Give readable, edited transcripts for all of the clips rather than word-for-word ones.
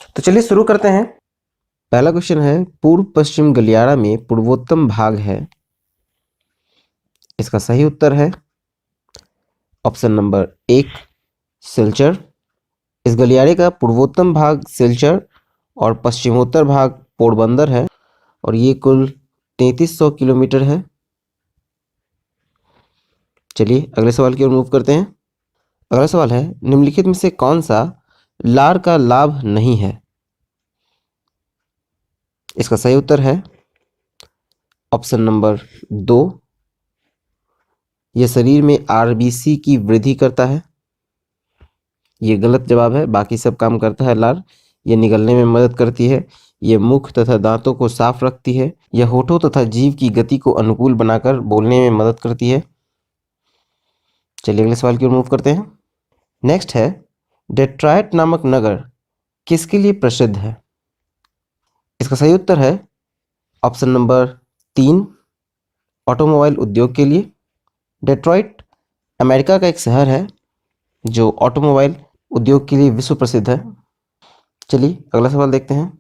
तो चलिए शुरू करते हैं। पहला क्वेश्चन है, पूर्व पश्चिम गलियारा में पूर्वोत्तम भाग है। इसका सही उत्तर है ऑप्शन नंबर 1 सिलचर। इस गलियारे का पूर्वोत्तम भाग सिलचर और पश्चिमोत्तर भाग पोरबंदर है और ये कुल 3300 किलोमीटर है। चलिए अगले सवाल की ओर मूव करते हैं। अगला सवाल है, निम्नलिखित में से कौन सा लार का लाभ नहीं है? इसका सही उत्तर है ऑप्शन नंबर 2, यह शरीर में आरबीसी की वृद्धि करता है। ये गलत जवाब है, बाकी सब काम करता है लार। यह निगलने में मदद करती है, यह मुख तथा दांतों को साफ रखती है, यह होठों तथा जीभ की गति को अनुकूल बनाकर बोलने में मदद करती है। चलिए अगले सवाल की ओर मूव करते हैं। नेक्स्ट है, डेट्रॉयट नामक नगर किसके लिए प्रसिद्ध है? इसका सही उत्तर है ऑप्शन नंबर 3 ऑटोमोबाइल उद्योग के लिए। डेट्रॉयट अमेरिका का एक शहर है जो ऑटोमोबाइल उद्योग के लिए विश्व प्रसिद्ध है। चलिए अगला सवाल देखते हैं।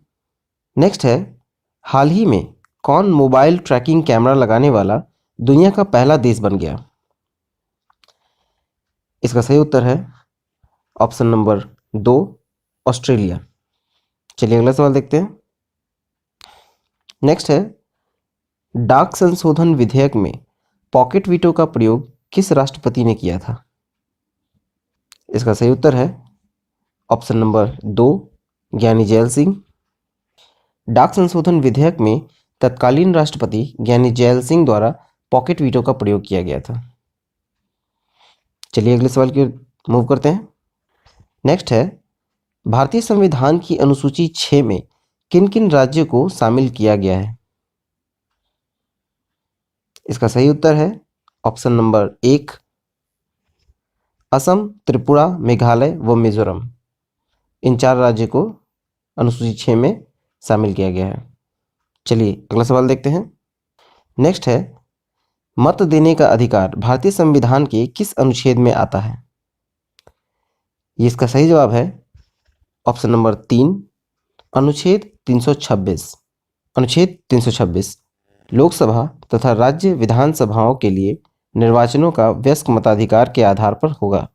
नेक्स्ट है, हाल ही में कौन मोबाइल ट्रैकिंग कैमरा लगाने वाला दुनिया का पहला देश बन गया? इसका सही उत्तर है ऑप्शन नंबर 2 ऑस्ट्रेलिया। चलिए अगला सवाल देखते हैं। नेक्स्ट है, डाक संशोधन विधेयक में पॉकेट वीटो का प्रयोग किस राष्ट्रपति ने किया था? इसका सही उत्तर है ऑप्शन नंबर 2 ज्ञानी जैल सिंह। डाक संशोधन विधेयक में तत्कालीन राष्ट्रपति ज्ञानी जैल सिंह द्वारा पॉकेट वीटो का प्रयोग किया गया था। चलिए अगले सवाल की ओर मूव करते हैं। नेक्स्ट है, भारतीय संविधान की अनुसूची 6 में किन किन राज्यों को शामिल किया गया है? इसका सही उत्तर है ऑप्शन नंबर 1 असम, त्रिपुरा, मेघालय व मिजोरम। इन 4 राज्यों को अनुसूची 6 में शामिल किया गया है। चलिए अगला सवाल देखते हैं। नेक्स्ट है, मत देने का अधिकार भारतीय संविधान के किस अनुच्छेद में आता है? ये इसका सही जवाब है ऑप्शन नंबर 3 अनुच्छेद 326। अनुच्छेद 326 लोकसभा तथा राज्य विधानसभाओं के लिए निर्वाचनों का वयस्क मताधिकार के आधार पर होगा।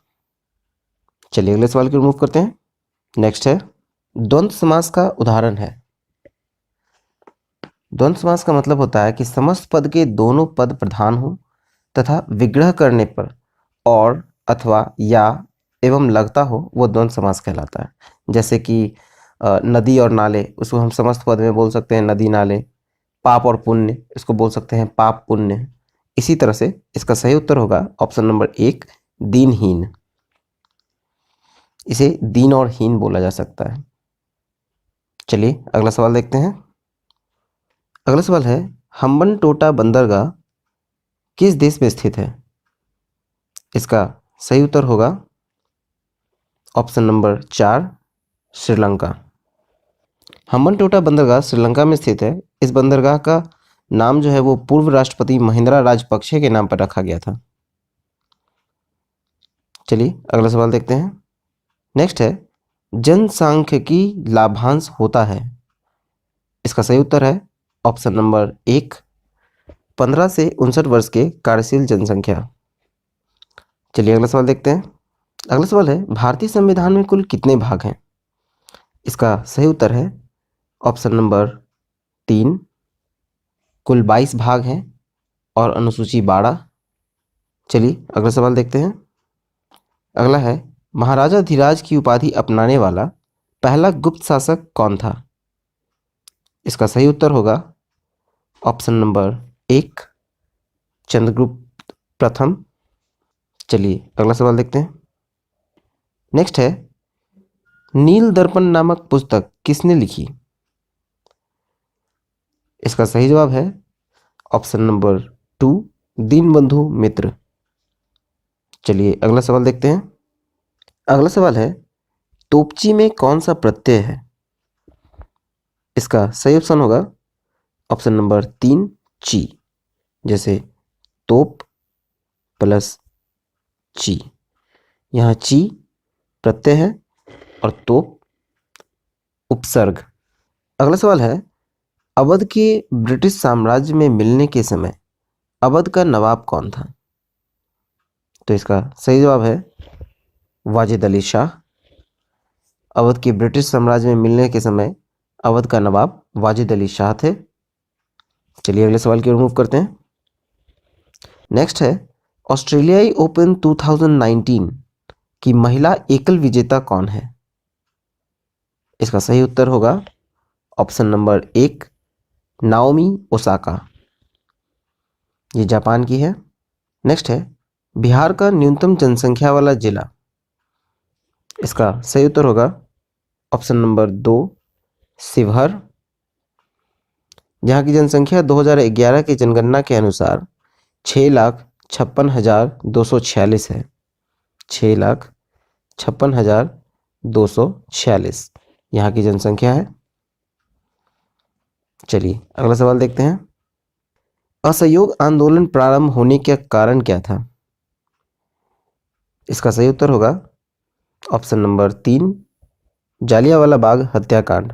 चलिए अगले सवाल की ओर मूव करते हैं। नेक्स्ट है, द्वंद्व समास का उदाहरण है। द्वंद्व समास का मतलब होता है कि समस्त पद के दोनों पद प्रधान हो तथा विग्रह करने पर और अथवा या एवं लगता हो, वो द्वंद्व समास कहलाता है। जैसे कि नदी और नाले, उसको हम समस्त पद में बोल सकते हैं नदी नाले। पाप और पुण्य, इसको बोल सकते हैं पाप पुण्य। इसी तरह से इसका सही उत्तर होगा ऑप्शन नंबर 1 दीनहीन। इसे दीन और हीन बोला जा सकता है। चलिए अगला सवाल देखते हैं। अगला सवाल है, हम्बनटोटा बंदरगाह किस देश में स्थित है? इसका सही उत्तर होगा ऑप्शन नंबर 4 श्रीलंका। हम्बनटोटा बंदरगाह श्रीलंका में स्थित है। इस बंदरगाह का नाम जो है वो पूर्व राष्ट्रपति महिंद्रा राजपक्षे के नाम पर रखा गया था। चलिए अगला सवाल देखते हैं। नेक्स्ट है, जनसांख्यिकी लाभांश होता है। इसका सही उत्तर है ऑप्शन नंबर 1 15 से 59 वर्ष के कार्यशील जनसंख्या। चलिए अगला सवाल देखते हैं। अगला सवाल है, भारतीय संविधान में कुल कितने भाग हैं? इसका सही उत्तर है ऑप्शन नंबर 3 कुल 22 भाग हैं और अनुसूची 12। चलिए अगला सवाल देखते हैं। अगला है, महाराजा धीराज की उपाधि अपनाने वाला पहला गुप्त शासक कौन था? इसका सही उत्तर होगा ऑप्शन नंबर 1 चंद्रगुप्त प्रथम। चलिए अगला सवाल देखते हैं। नेक्स्ट है, नील दर्पण नामक पुस्तक किसने लिखी? इसका सही जवाब है ऑप्शन नंबर 2 दीनबंधु मित्र। चलिए अगला सवाल देखते हैं। अगला सवाल है, तोपची में कौन सा प्रत्यय है? इसका सही ऑप्शन होगा ऑप्शन नंबर 3 ची। जैसे तोप प्लस ची, यहाँ ची प्रत्यय है और तोप उपसर्ग। अगला सवाल है, अवध के ब्रिटिश साम्राज्य में मिलने के समय अवध का नवाब कौन था? तो इसका सही जवाब है वाजिद अली शाह। अवध के ब्रिटिश साम्राज्य में मिलने के समय अवध का नवाब वाजिद अली शाह थे। चलिए अगले सवाल की ओर मूव करते हैं। नेक्स्ट है, ऑस्ट्रेलियाई ओपन 2019 की महिला एकल विजेता कौन है? इसका सही उत्तर होगा ऑप्शन नंबर 1 नाओमी ओसाका। ये जापान की है। नेक्स्ट है, बिहार का न्यूनतम जनसंख्या वाला जिला। इसका सही उत्तर होगा ऑप्शन नंबर 2 शिवहर। जहाँ की जनसंख्या 2011 की जनगणना के अनुसार 6,56,246 है। 6,56,246 यहाँ की जनसंख्या है। चलिए अगला सवाल देखते हैं। असहयोग आंदोलन प्रारंभ होने का कारण क्या था? इसका सही उत्तर होगा ऑप्शन नंबर 3 जालियांवाला बाग हत्याकांड।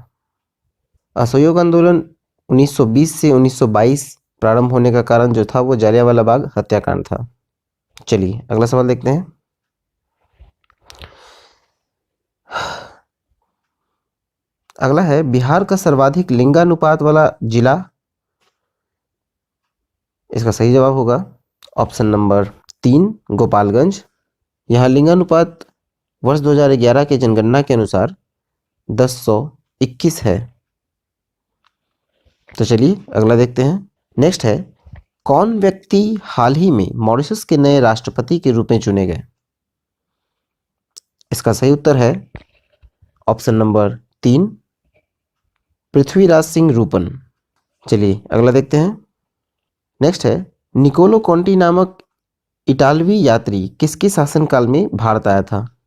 असहयोग आंदोलन 1920 से 1922 प्रारंभ होने का कारण जो था वो जालियांवाला बाग हत्याकांड था। चलिए अगला सवाल देखते हैं। अगला है, बिहार का सर्वाधिक लिंगानुपात वाला जिला। इसका सही जवाब होगा ऑप्शन नंबर 3 गोपालगंज। यहाँ लिंगानुपात वर्ष 2011 के जनगणना के अनुसार 1021 है। तो चलिए अगला देखते हैं। नेक्स्ट है, कौन व्यक्ति हाल ही में मॉरिशस के नए राष्ट्रपति के रूप में चुने गए? इसका सही उत्तर है ऑप्शन नंबर 3 पृथ्वीराज सिंह रूपन। चलिए अगला देखते हैं। नेक्स्ट है, निकोलो कॉन्टी नामक इटालवी यात्री किसके शासनकाल में भारत आया था?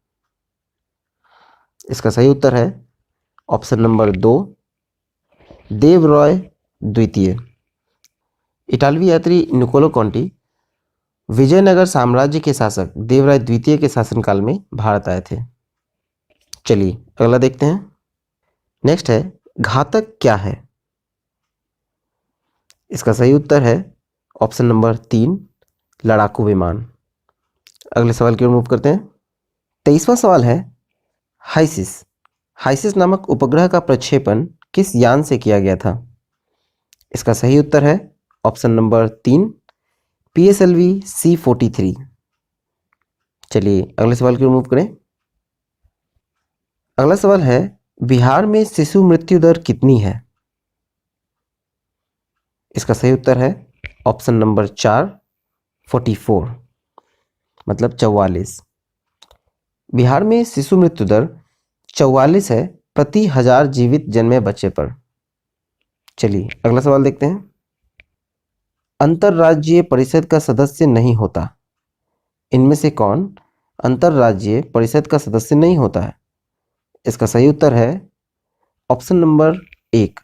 इसका सही उत्तर है ऑप्शन नंबर 2 देवरॉय द्वितीय। इटालवी यात्री निकोलो कॉन्टी विजयनगर साम्राज्य के शासक देवराय द्वितीय के शासनकाल में भारत आए थे। चलिए अगला देखते हैं। नेक्स्ट है, घातक क्या है? इसका सही उत्तर है ऑप्शन नंबर 3 लड़ाकू विमान। अगले सवाल की ओर मूव करते हैं। 23वां सवाल है, हाइसिस हाइसिस नामक उपग्रह का प्रक्षेपण किस यान से किया गया था? इसका सही उत्तर है ऑप्शन नंबर 3 PSLV C-43। चलिए अगले सवाल की ओर मूव करें। अगला सवाल है, बिहार में शिशु मृत्यु दर कितनी है? इसका सही उत्तर है ऑप्शन नंबर 4 44 मतलब 44। बिहार में शिशु मृत्यु दर 44 है प्रति 1000 जीवित जन्मे बच्चे पर। चलिए अगला सवाल देखते हैं। अंतरराज्यीय परिषद का सदस्य नहीं होता, इनमें से कौन अंतरराज्यीय परिषद का सदस्य नहीं होता है? इसका सही उत्तर है ऑप्शन नंबर 1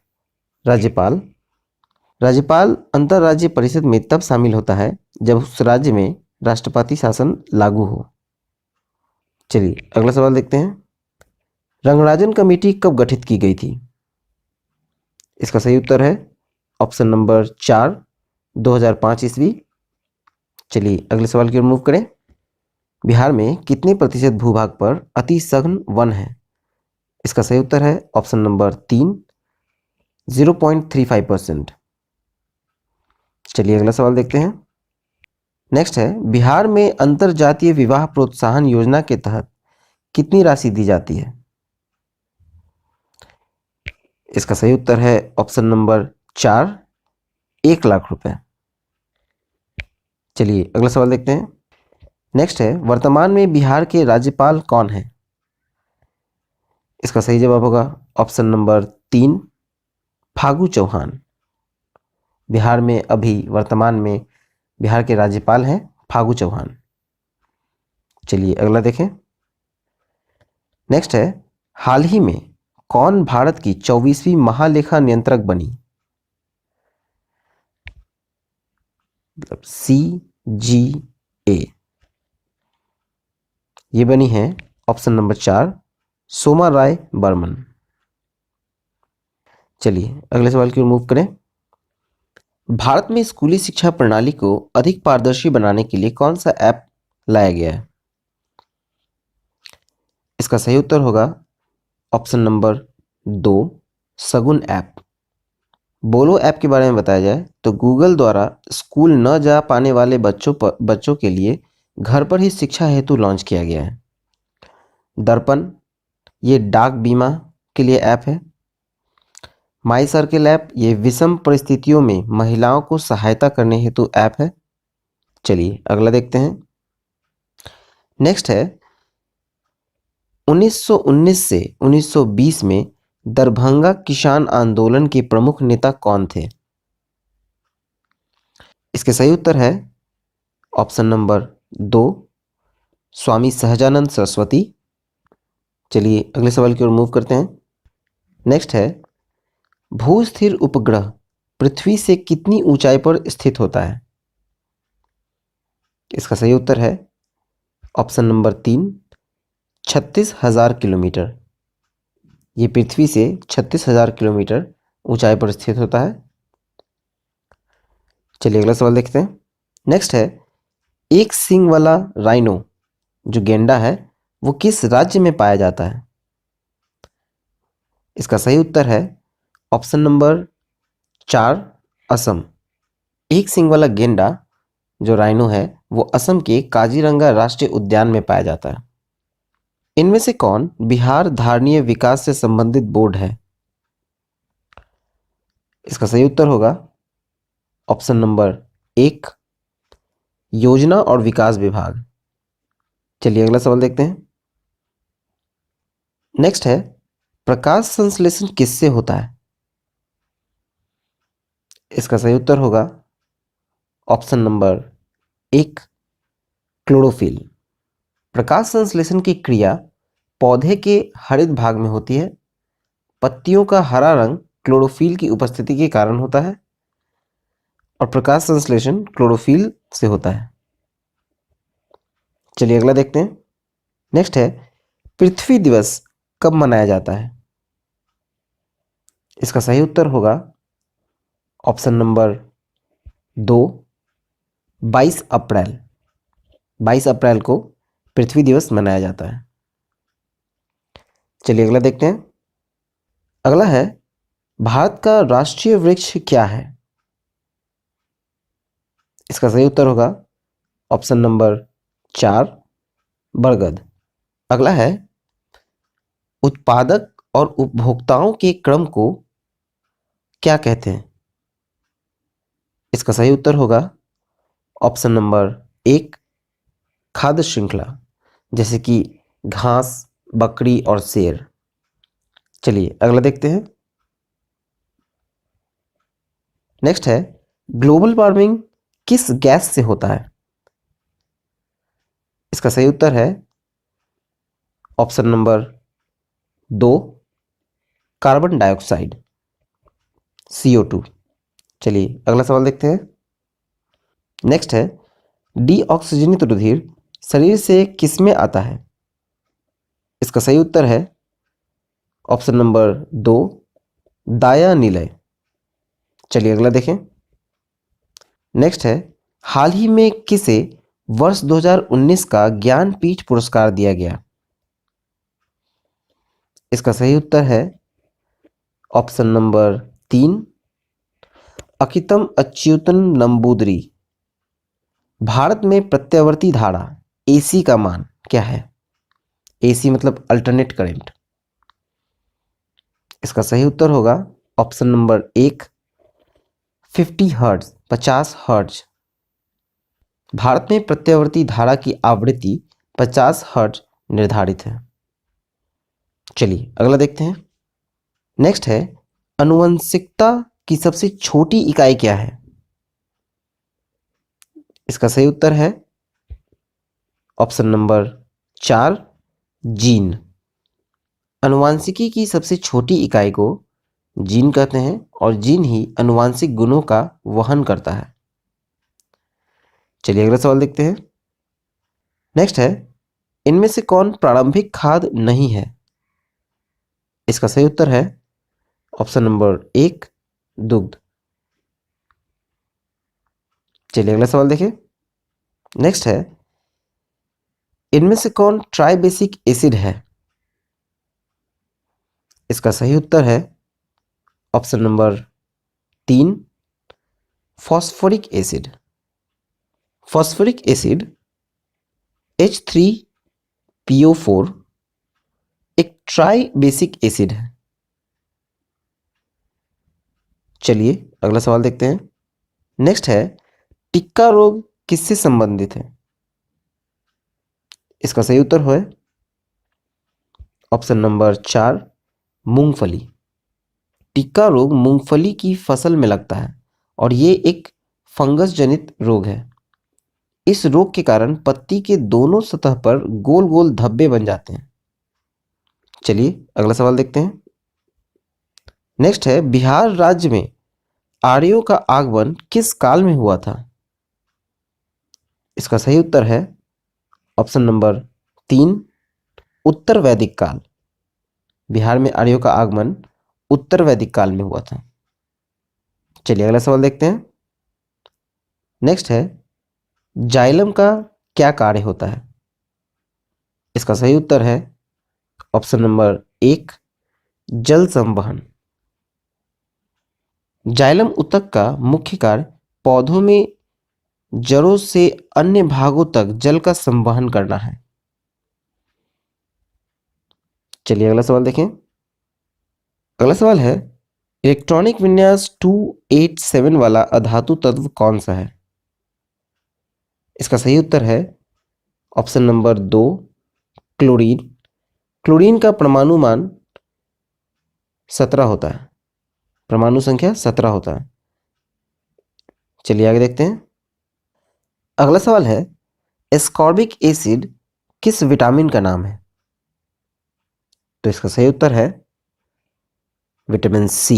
राज्यपाल। राज्यपाल अंतरराज्यीय परिषद में तब शामिल होता है जब उस राज्य में राष्ट्रपति शासन लागू हो। चलिए अगला सवाल देखते हैं। रंगराजन कमेटी कब गठित की गई थी? इसका सही उत्तर है ऑप्शन नंबर 4 2005 ईस्वी। चलिए अगले सवाल की ओर मूव करें। बिहार में कितने प्रतिशत भूभाग पर अति सघन वन है? इसका सही उत्तर है ऑप्शन नंबर 3 0.35%। चलिए अगला सवाल देखते हैं। नेक्स्ट है, बिहार में अंतरजातीय विवाह प्रोत्साहन योजना के तहत कितनी राशि दी जाती है? इसका सही उत्तर है ऑप्शन नंबर 4 1 लाख रुपए। चलिए अगला सवाल देखते हैं। नेक्स्ट है, वर्तमान में बिहार के राज्यपाल कौन है? इसका सही जवाब होगा ऑप्शन नंबर 3 फागू चौहान। बिहार में अभी वर्तमान में बिहार के राज्यपाल हैं फागू चौहान। चलिए अगला देखें। नेक्स्ट है, हाल ही में कौन भारत की 24वीं महालेखा नियंत्रक बनी? मतलब CGA। ये बनी है ऑप्शन नंबर 4 सोमा राय बर्मन। चलिए अगले सवाल की ओर मूव करें। भारत में स्कूली शिक्षा प्रणाली को अधिक पारदर्शी बनाने के लिए कौन सा ऐप लाया गया है? इसका सही उत्तर होगा ऑप्शन नंबर 2, शगुन ऐप। बोलो ऐप के बारे में बताया जाए तो गूगल द्वारा स्कूल न जा पाने वाले बच्चों के लिए घर पर ही शिक्षा हेतु लॉन्च किया गया है। दर्पण, ये डाक बीमा के लिए ऐप है। माई सर्किल ऐप, ये विषम परिस्थितियों में महिलाओं को सहायता करने हेतु ऐप है। चलिए अगला देखते हैं। नेक्स्ट है 1919 से 1920 में दरभंगा किसान आंदोलन के प्रमुख नेता कौन थे? इसके सही उत्तर है ऑप्शन नंबर 2, स्वामी सहजानंद सरस्वती। चलिए अगले सवाल की ओर मूव करते हैं। नेक्स्ट है भू-स्थिर उपग्रह पृथ्वी से कितनी ऊंचाई पर स्थित होता है? इसका सही उत्तर है ऑप्शन नंबर 3, 36,000 किलोमीटर। ये पृथ्वी से 36,000 किलोमीटर ऊंचाई पर स्थित होता है। चलिए अगला सवाल देखते हैं। नेक्स्ट है एक सींग वाला राइनो जो गेंडा है वो किस राज्य में पाया जाता है? इसका सही उत्तर है ऑप्शन नंबर 4, असम। एक सींग वाला गेंडा जो राइनो है वो असम के काजीरंगा राष्ट्रीय उद्यान में पाया जाता है। इनमें से कौन बिहार धारणीय विकास से संबंधित बोर्ड है? इसका सही उत्तर होगा ऑप्शन नंबर 1, योजना और विकास विभाग। चलिए अगला सवाल देखते हैं। नेक्स्ट है प्रकाश संश्लेषण किससे होता है? इसका सही उत्तर होगा ऑप्शन नंबर 1, क्लोरोफिल। प्रकाश संश्लेषण की क्रिया पौधे के हरित भाग में होती है। पत्तियों का हरा रंग क्लोरोफिल की उपस्थिति के कारण होता है और प्रकाश संश्लेषण क्लोरोफिल से होता है। चलिए अगला देखते हैं। नेक्स्ट है पृथ्वी दिवस कब मनाया जाता है? इसका सही उत्तर होगा ऑप्शन नंबर 2, 22 अप्रैल। 22 अप्रैल को पृथ्वी दिवस मनाया जाता है। चलिए अगला देखते हैं। अगला है भारत का राष्ट्रीय वृक्ष क्या है? इसका सही उत्तर होगा ऑप्शन नंबर 4, बरगद। अगला है उत्पादक और उपभोक्ताओं के क्रम को क्या कहते हैं? इसका सही उत्तर होगा ऑप्शन नंबर 1, खाद्य श्रृंखला, जैसे कि घास, बकरी और शेर। चलिए अगला देखते हैं। नेक्स्ट है ग्लोबल वार्मिंग किस गैस से होता है? इसका सही उत्तर है option number 2, carbon dioxide, CO2। चलिए अगला सवाल देखते हैं। नेक्स्ट है डीऑक्सीजनित रुधिर शरीर से किस में आता है? इसका सही उत्तर है ऑप्शन नंबर 2, दाया निलय। चलिए अगला देखें। नेक्स्ट है हाल ही में किसे वर्ष 2019 का ज्ञानपीठ पुरस्कार दिया गया? इसका सही उत्तर है ऑप्शन नंबर 3, अकितम अच्युतन नंबूदरी। भारत में प्रत्यावर्ती धारा AC का मान क्या है? AC मतलब अल्टरनेट करंट। इसका सही उत्तर होगा option number 1, 50 hertz, 50 hertz. Bharat में प्रत्यावर्ती धारा की आवृत्ति 50 हर्ट्ज निर्धारित है। चलिए अगला देखते हैं। नेक्स्ट है आनुवंशिकता की सबसे छोटी इकाई क्या है? इसका सही उत्तर है ऑप्शन नंबर 4, जीन। आनुवांशिकी की सबसे छोटी इकाई को जीन कहते हैं और जीन ही आनुवांशिक गुणों का वहन करता है। चलिए अगला सवाल देखते हैं। नेक्स्ट है इनमें से कौन प्रारंभिक खाद नहीं है? इसका सही उत्तर है ऑप्शन नंबर 1 दुग्ध। चलिए अगला सवाल देखिए। नेक्स्ट है, इनमें से कौन ट्राइबेसिक एसिड है? इसका सही उत्तर है option number 3 phosphoric acid. Phosphoric acid H3PO4 एक ट्राई बेसिक एसिड है। चलिए अगला सवाल देखते हैं। नेक्स्ट है, टिक्का रोग किससे संबंधित है? इसका सही उत्तर है ऑप्शन नंबर 4 मूंगफली। टिक्का रोग मूंगफली की फसल में लगता है और ये एक फंगस जनित रोग है। इस रोग के कारण पत्ती के दोनों सतह पर गोल गोल धब्बे बन जाते हैं। चलिए अगला सवाल देखते हैं। नेक्स्ट है, बिहार राज्य में आर्यों का आगमन किस काल में हुआ था? इसका सही उत्तर है ऑप्शन नंबर 3 उत्तर वैदिक काल। बिहार में आर्यों का आगमन उत्तर वैदिक काल में हुआ था। चलिए अगला सवाल देखते हैं। नेक्स्ट है, जाइलम का क्या कार्य होता है? इसका सही उत्तर है ऑप्शन नंबर 1 जल संवहन। जाइलम ऊतक का मुख्य कार्य पौधों में जड़ों से अन्य भागों तक जल का संवहन करना है। चलिए अगला सवाल देखें। अगला सवाल है, इलेक्ट्रॉनिक विन्यास 287 वाला अधातु तत्व कौन सा है? इसका सही उत्तर है ऑप्शन नंबर 2 क्लोरीन। क्लोरीन का परमाणु मान 17 होता है, परमाणु संख्या 17 होता है। चलिए आगे देखते हैं। अगला सवाल है, एस्कॉर्बिक एसिड किस विटामिन का नाम है? तो इसका सही उत्तर है vitamin C.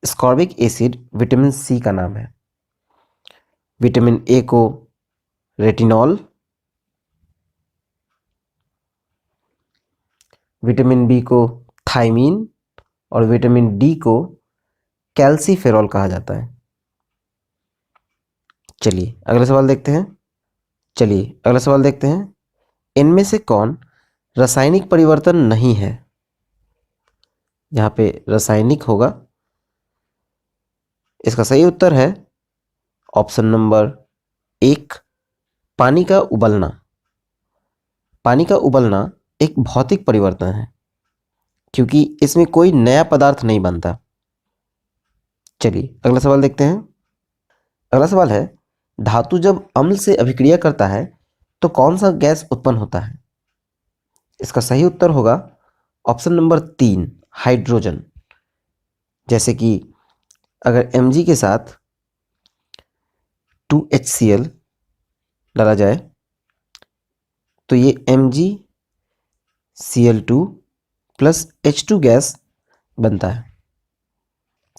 Ascorbic acid vitamin C का नाम है। विटामिन ए को रेटिनॉल, विटामिन बी को थायमीन और विटामिन डी को कैल्सीफेरॉल कहा जाता है। चलिए अगला सवाल देखते हैं। इनमें से कौन रासायनिक परिवर्तन नहीं है? यहाँ पे रासायनिक होगा। इसका सही उत्तर है ऑप्शन नंबर 1 पानी का उबलना। पानी का उबलना एक भौतिक परिवर्तन है क्योंकि इसमें कोई नया पदार्थ नहीं बनता। चलिए अगला सवाल देखते हैं। अगला सवाल है, धातु जब अम्ल से अभिक्रिया करता है तो कौन सा गैस उत्पन्न होता है? इसका सही उत्तर होगा ऑप्शन नंबर 3 हाइड्रोजन। जैसे कि अगर Mg के साथ 2HCl डाला जाए तो ये MgCl2 प्लस H2 गैस बनता है।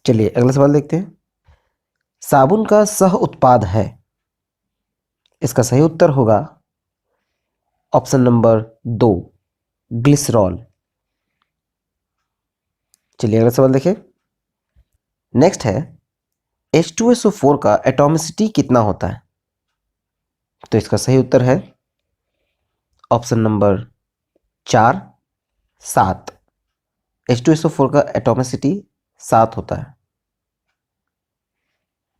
चलिए अगला सवाल देखते हैं। साबुन का सह उत्पाद है? इसका सही उत्तर होगा ऑप्शन नंबर 2 ग्लिसरॉल। चलिए अगला सवाल देखें। नेक्स्ट है, H2SO4 का एटॉमिसिटी कितना होता है? तो इसका सही उत्तर है ऑप्शन नंबर 4 7। H2SO4 का एटॉमिसिटी 7 होता है।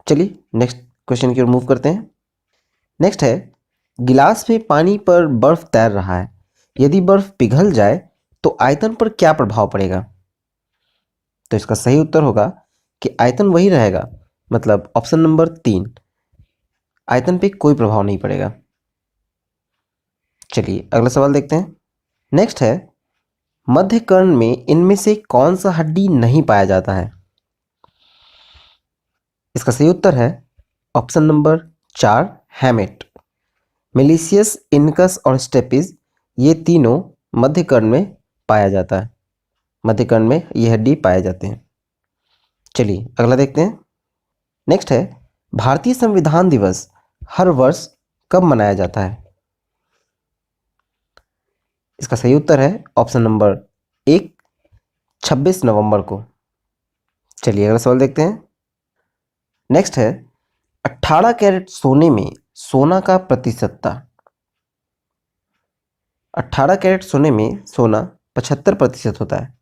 चलिए नेक्स्ट क्वेश्चन की ओर मूव करते हैं। नेक्स्ट है, गिलास में पानी पर बर्फ तैर रहा है। यदि बर्फ पिघल जाए तो आयतन पर क्या प्रभाव पड़ेगा? तो इसका सही उत्तर होगा कि आयतन वही रहेगा, मतलब ऑप्शन नंबर 3 आयतन पे कोई प्रभाव नहीं पड़ेगा। चलिए अगला सवाल देखते हैं। नेक्स्ट है, मध्य कर्ण में इनमें से कौन सा हड्डी नहीं पाया जाता है? इसका सही उत्तर है ऑप्शन नंबर 4 हैमेट। मेलिशियस, इनकस और स्टेपिस ये तीनों मध्य कर्ण में पाया जाता है। मध्य कर्ण में ये हड्डी पाए जाते हैं। चलिए अगला देखते हैं। नेक्स्ट है, भारतीय संविधान दिवस हर वर्ष कब मनाया जाता है? इसका सही उत्तर है ऑप्शन नंबर 1 26 नवंबर को। चलिए अगला सवाल देखते हैं। नेक्स्ट है 18 कैरेट सोने में सोना का प्रतिशतता। 18 कैरेट सोने में सोना 75% होता है,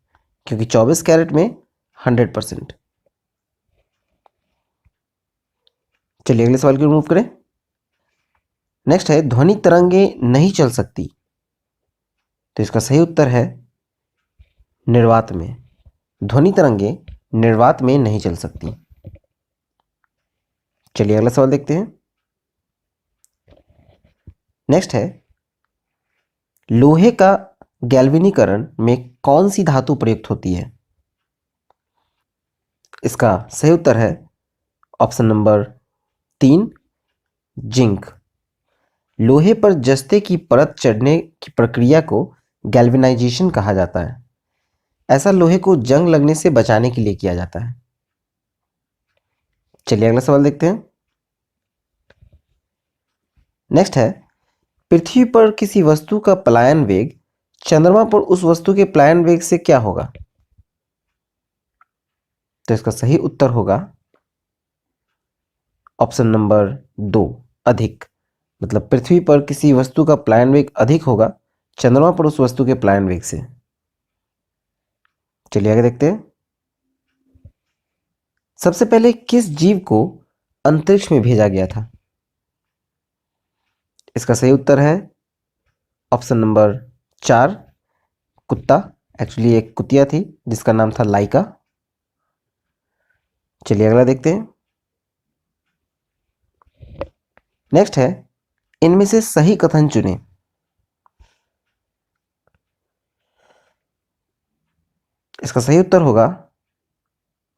क्योंकि 24 कैरेट में 100%। चलिए अगले सवाल की रिमूव करें। नेक्स्ट है ध्वनि तरंगे नहीं चल सकती, तो इसका सही उत्तर है निर्वात में। ध्वनि तरंगे निर्वात में नहीं चल सकती। चलिए अगला सवाल देखते हैं। नेक्स्ट है लोहे का गैल्वेनीकरण में कौन सी धातु प्रयुक्त होती है? इसका सही उत्तर है ऑप्शन नंबर 3, जिंक। लोहे पर जस्ते की परत चढ़ने की प्रक्रिया को गैल्वेनाइजेशन कहा जाता है। ऐसा लोहे को जंग लगने से बचाने के लिए किया जाता है। चलिए अगला सवाल देखते हैं। नेक्स्ट है पृथ्वी पर किसी वस्तु का पलायन वेग चंद्रमा पर उस वस्तु के पलायन वेग से क्या होगा? तो इसका सही उत्तर होगा ऑप्शन नंबर 2, अधिक। मतलब पृथ्वी पर किसी वस्तु का पलायन वेग अधिक होगा चंद्रमा पर उस वस्तु के पलायन वेग से। चलिए आगे देखते हैं। सबसे पहले किस जीव को अंतरिक्ष में भेजा गया था? इसका सही उत्तर है ऑप्शन नंबर 4, कुत्ता। एक्चुअली एक कुतिया थी जिसका नाम था लाइका। चलिए अगला देखते हैं। नेक्स्ट है इनमें से सही कथन चुनें। इसका सही उत्तर होगा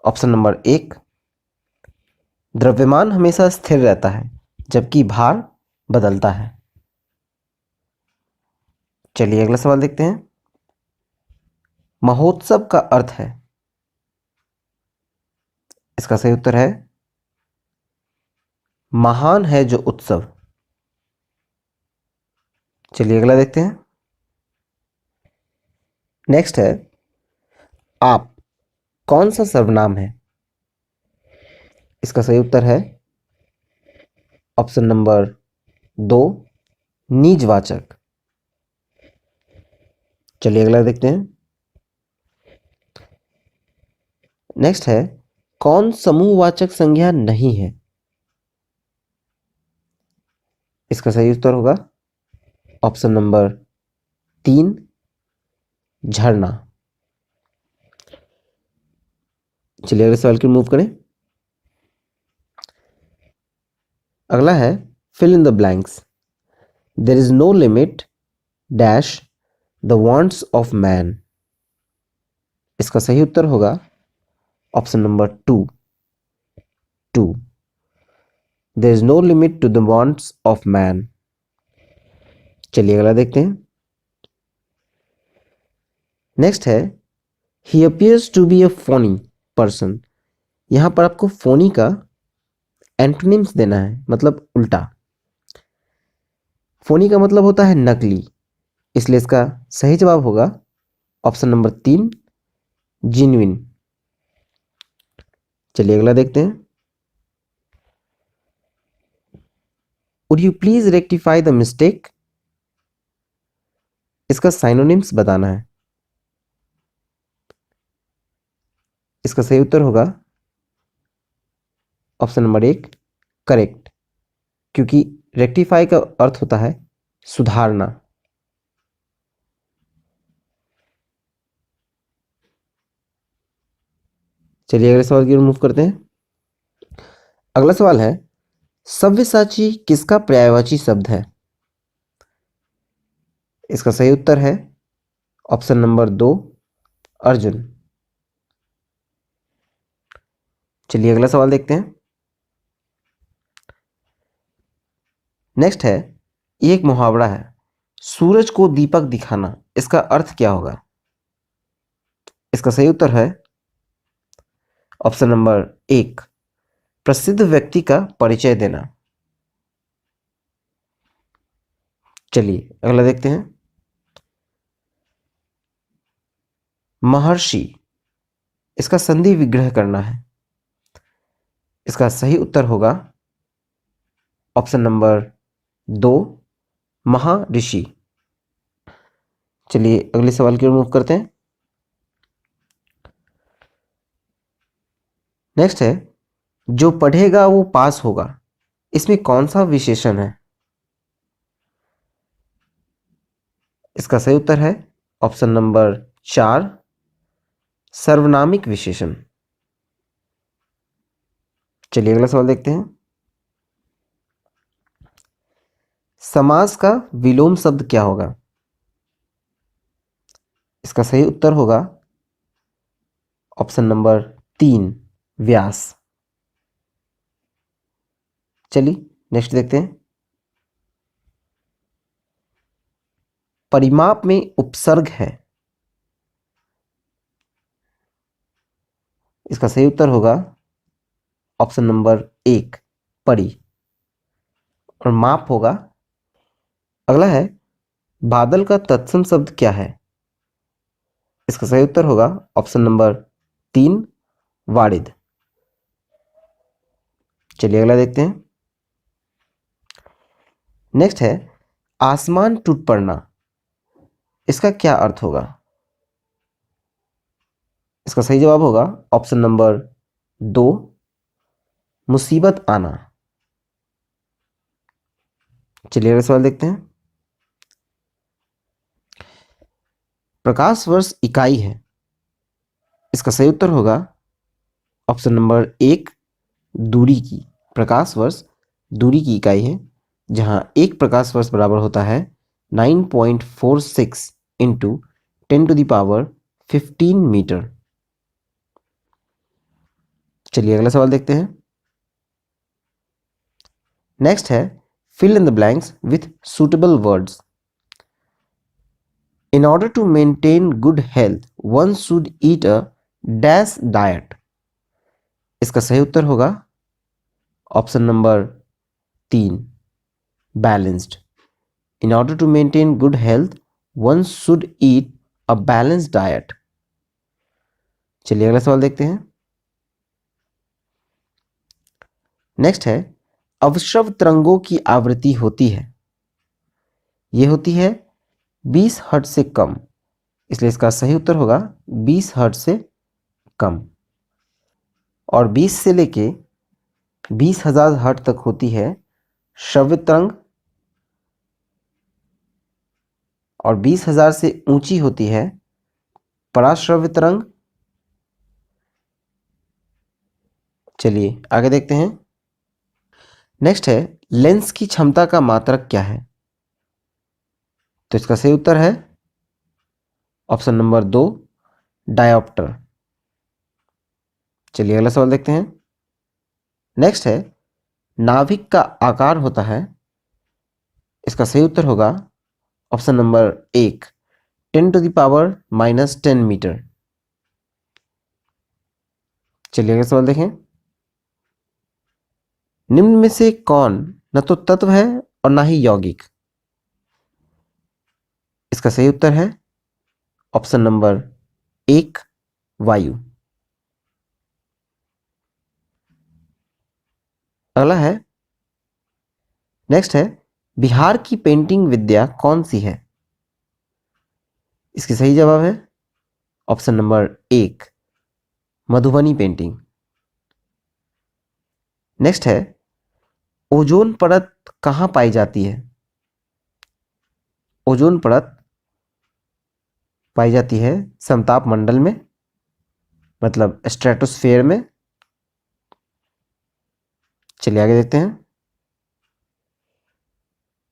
ऑप्शन नंबर 1, द्रव्यमान हमेशा स्थिर रहता है जबकि भार बदलता है। चलिए अगला सवाल देखते हैं। महोत्सव का अर्थ है? इसका सही उत्तर है महान है जो उत्सव। चलिए अगला देखते हैं। नेक्स्ट है आप कौन सा सर्वनाम है? इसका सही उत्तर है ऑप्शन नंबर 2, निजवाचक। चलिए अगला देखते हैं। नेक्स्ट है कौन समूहवाचक संज्ञा नहीं है? इसका सही उत्तर होगा ऑप्शन नंबर 3, झरना। चलिए अगले सवाल की मूव करें। अगला है fill in the blanks. There is no limit dash the wants of man. इसका सही उत्तर होगा option number 2, there is no limit to the wants of man. चलिए अगला देखते हैं। नेक्स्ट है he appears to be a phoney person. यहां पर आपको फोनी का एंटोनिम्स देना है, मतलब उल्टा। फोनी का मतलब होता है नकली, इसलिए इसका सही जवाब होगा ऑप्शन नंबर 3, जेन्युइन। चलिए अगला देखते हैं। Would you please rectify the mistake. इसका साइनोनिम्स बताना है। इसका सही उत्तर होगा ऑप्शन नंबर 1, करेक्ट, क्योंकि रेक्टिफाई का अर्थ होता है सुधारना। चलिए अगले सवाल की ओर मूव करते हैं। अगला सवाल है सव्यसाची किसका पर्यायवाची शब्द है? इसका सही उत्तर है ऑप्शन नंबर 2, अर्जुन। चलिए अगला सवाल देखते हैं। नेक्स्ट है ये एक मुहावरा है, सूरज को दीपक दिखाना। इसका अर्थ क्या होगा? इसका सही उत्तर है ऑप्शन नंबर 1, प्रसिद्ध व्यक्ति का परिचय देना। चलिए अगला देखते हैं। महर्षि इसका संधि विग्रह करना है। इसका सही उत्तर होगा ऑप्शन नंबर 2, महर्षि। चलिए अगले सवाल की ओर मूव करते हैं। नेक्स्ट है, जो पढ़ेगा वो पास होगा, इसमें कौन सा विशेषण है? इसका सही उत्तर है ऑप्शन नंबर 4, सर्वनामिक विशेषण। चलिए अगला सवाल देखते हैं। समास का विलोम शब्द क्या होगा? इसका सही उत्तर होगा ऑप्शन नंबर 3, व्यास। चलिए नेक्स्ट देखते हैं। परिमाप में उपसर्ग है, इसका सही उत्तर होगा ऑप्शन नंबर 1, परि। और माप होगा। अगला है, बादल का तत्सम शब्द क्या है? इसका सही उत्तर होगा ऑप्शन नंबर 3, वारिद। चलिए अगला देखते हैं। नेक्स्ट है, आसमान टूट पड़ना, इसका क्या अर्थ होगा? इसका सही जवाब होगा ऑप्शन नंबर 2, मुसीबत आना। चलिए अगला सवाल देखते हैं। प्रकाश वर्ष इकाई है, इसका सही उत्तर होगा ऑप्शन नंबर 1, दूरी की। प्रकाश वर्ष दूरी की इकाई है, जहां एक प्रकाश वर्ष बराबर होता है 9.46 इंटू 10⁻15 मीटर। चलिए अगला सवाल देखते हैं। नेक्स्ट है, fill in the blanks with suitable words. In order to maintain good health, one should eat a dash diet. इसका सही उत्तर होगा option number 3, balanced. In order to maintain good health, one should eat a balanced diet. चलिए अगला सवाल देखते हैं। Next है, अवश्रव तरंगों की आवृत्ति होती है, यह होती है 20 हर्ट्ज से कम, इसलिए इसका सही उत्तर होगा 20 हर्ट्ज से कम। और 20 से लेके 20,000 हर्ट्ज तक होती है श्रव्य तरंग, और 20,000 से ऊंची होती है पराश्रव्य तरंग। चलिए आगे देखते हैं। नेक्स्ट है, लेंस की क्षमता का मात्रक क्या है? तो इसका सही उत्तर है ऑप्शन नंबर 2, डायोप्टर। चलिए अगला सवाल देखते हैं। नेक्स्ट है, नाभिक का आकार होता है, इसका सही उत्तर होगा ऑप्शन नंबर 1, 10⁻−10 मीटर। चलिए अगला सवाल देखें। निम्न में से कौन न तो तत्व है और ना ही यौगिक? इसका सही उत्तर है ऑप्शन नंबर 1, वायु। अगला है, नेक्स्ट है, बिहार की पेंटिंग विद्या कौन सी है? इसकी सही जवाब है option number 1, Madhubani painting. Next है, ओजोन परत कहाँ पाई जाती है? ओजोन परत पाई जाती है समताप मंडल में, मतलब स्ट्रेटोस्फेयर में। चलिए आगे देखते हैं।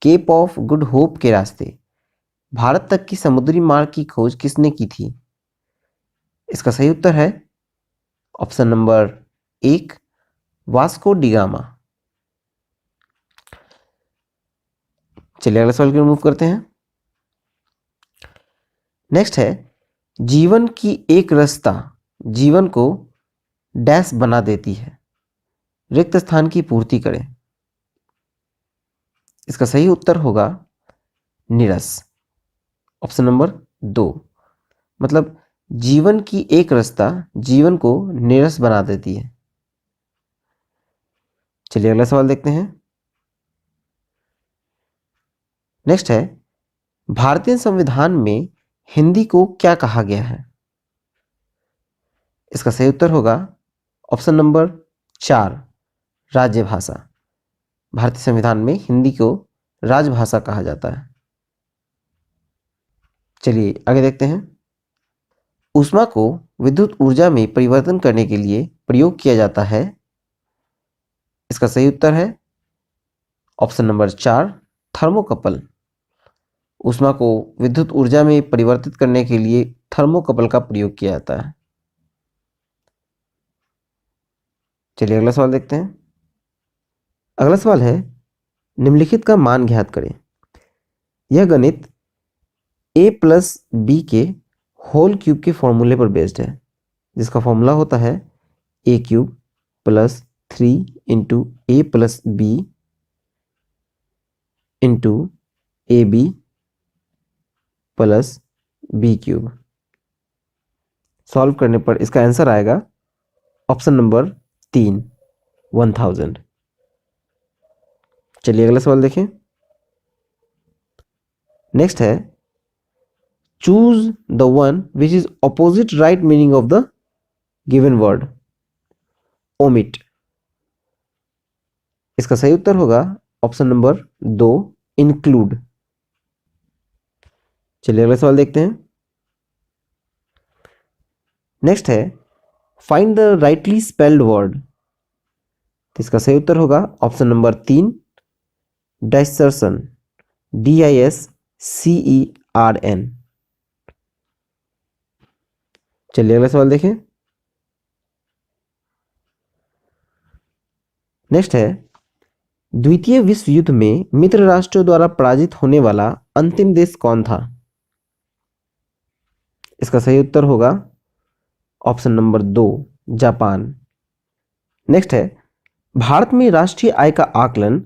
केप ऑफ गुड होप के रास्ते भारत तक की समुद्री मार्ग की खोज किसने की थी? इसका सही उत्तर है option number 1, Vasco D gamma. चलिए अगले सवाल की ओर मूव करते हैं। नेक्स्ट है, जीवन की एक रास्ता जीवन को डैश बना देती है, रिक्त स्थान की पूर्ति करें। इसका सही उत्तर होगा नीरस, ऑप्शन नंबर 2। मतलब जीवन की एक रसता जीवन को नीरस बना देती है। चलिए अगला सवाल देखते हैं। नेक्स्ट है, भारतीय संविधान में हिंदी को क्या कहा गया है? इसका सही उत्तर होगा ऑप्शन नंबर 4, राजभाषा। भारतीय संविधान में हिंदी को राजभाषा कहा जाता है। चलिए आगे देखते हैं। ऊष्मा को विद्युत ऊर्जा में परिवर्तन करने के लिए प्रयोग किया जाता है। इसका सही उत्तर है ऑप्शन नंबर 4, थर्मोकपल। ऊष्मा को विद्युत ऊर्जा में परिवर्तित करने के लिए थर्मोकपल का प्रयोग किया जाता है। चलिए अगला सवाल देखते हैं। अगला सवाल है, निम्नलिखित का मान ज्ञात करें। यह गणित a प्लस बी के होल क्यूब के फॉर्मूले पर बेस्ड है, जिसका फॉर्मूला होता है a cube plus 3 into A plus B into A B plus B cube. Solve करने पर इसका आंसर आएगा ऑप्शन नंबर 3, 1000। चलिए अगला सवाल देखें। नेक्स्ट है, choose the one which is opposite right meaning of the given word. Omit. इसका सही उत्तर होगा ऑप्शन नंबर 2, इंक्लूड। चलिए अगला सवाल देखते हैं। नेक्स्ट है, find the rightly spelled word. इसका सही उत्तर होगा ऑप्शन नंबर 3, डिसर्शन। DISCERN। चलिए अगला सवाल देखें। नेक्स्ट है, द्वितीय विश्व युद्ध में मित्र राष्ट्रों द्वारा पराजित होने वाला अंतिम देश कौन था? इसका सही उत्तर होगा ऑप्शन नंबर 2, जापान। नेक्स्ट है, भारत में राष्ट्रीय आय का आकलन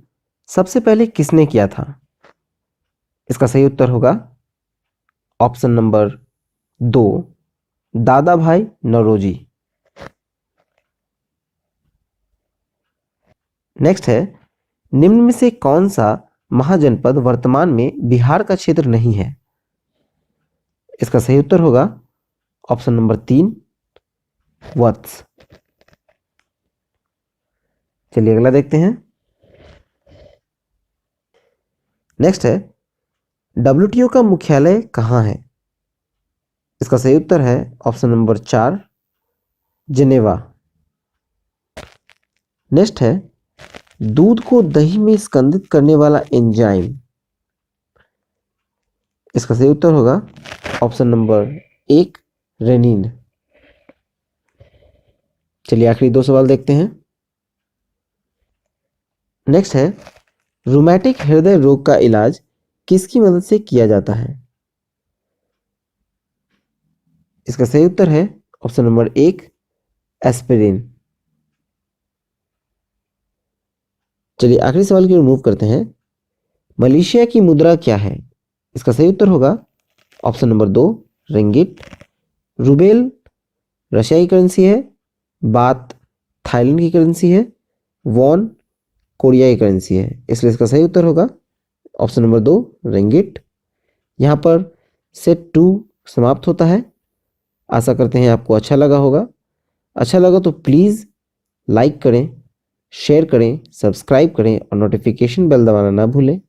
सबसे पहले किसने किया था? इसका सही उत्तर होगा ऑप्शन नंबर 2, दादा भाई नौरोजी। नेक्स्ट है, निम्न में से कौन सा महाजनपद वर्तमान में बिहार का क्षेत्र नहीं है? इसका सही उत्तर होगा ऑप्शन नंबर 3, वत्स। चलिए अगला देखते हैं। नेक्स्ट है, WTO का मुख्यालय कहाँ है? इसका सही उत्तर है ऑप्शन नंबर 4, जिनेवा। नेक्स्ट है, दूध को दही में स्कंदित करने वाला एंजाइम। इसका सही उत्तर होगा ऑप्शन नंबर 1, रेनिन। चलिए आखिरी 2 सवाल देखते हैं। नेक्स्ट है, रूमेटिक हृदय रोग का इलाज किसकी मदद से किया जाता है? इसका सही उत्तर है ऑप्शन नंबर 1, एस्पिरिन। चलिए आखिरी सवाल की ओर मूव करते हैं। मलेशिया की मुद्रा क्या है? इसका सही उत्तर होगा option number 2, ringgit. Rubel Russia की करेंसी है। बात थाईलैंड की करेंसी है। वॉन कोरिया की करेंसी है, इसलिए इसका सही उत्तर होगा ऑप्शन नंबर 2, रिंगिट। यहाँ पर सेट 2 समाप्त होता है। आशा करते हैं आपको अच्छा लगा होगा। अच्छा लगा तो प्लीज़ लाइक करें, शेयर करें, सब्सक्राइब करें और नोटिफिकेशन बेल दबाना ना भूलें।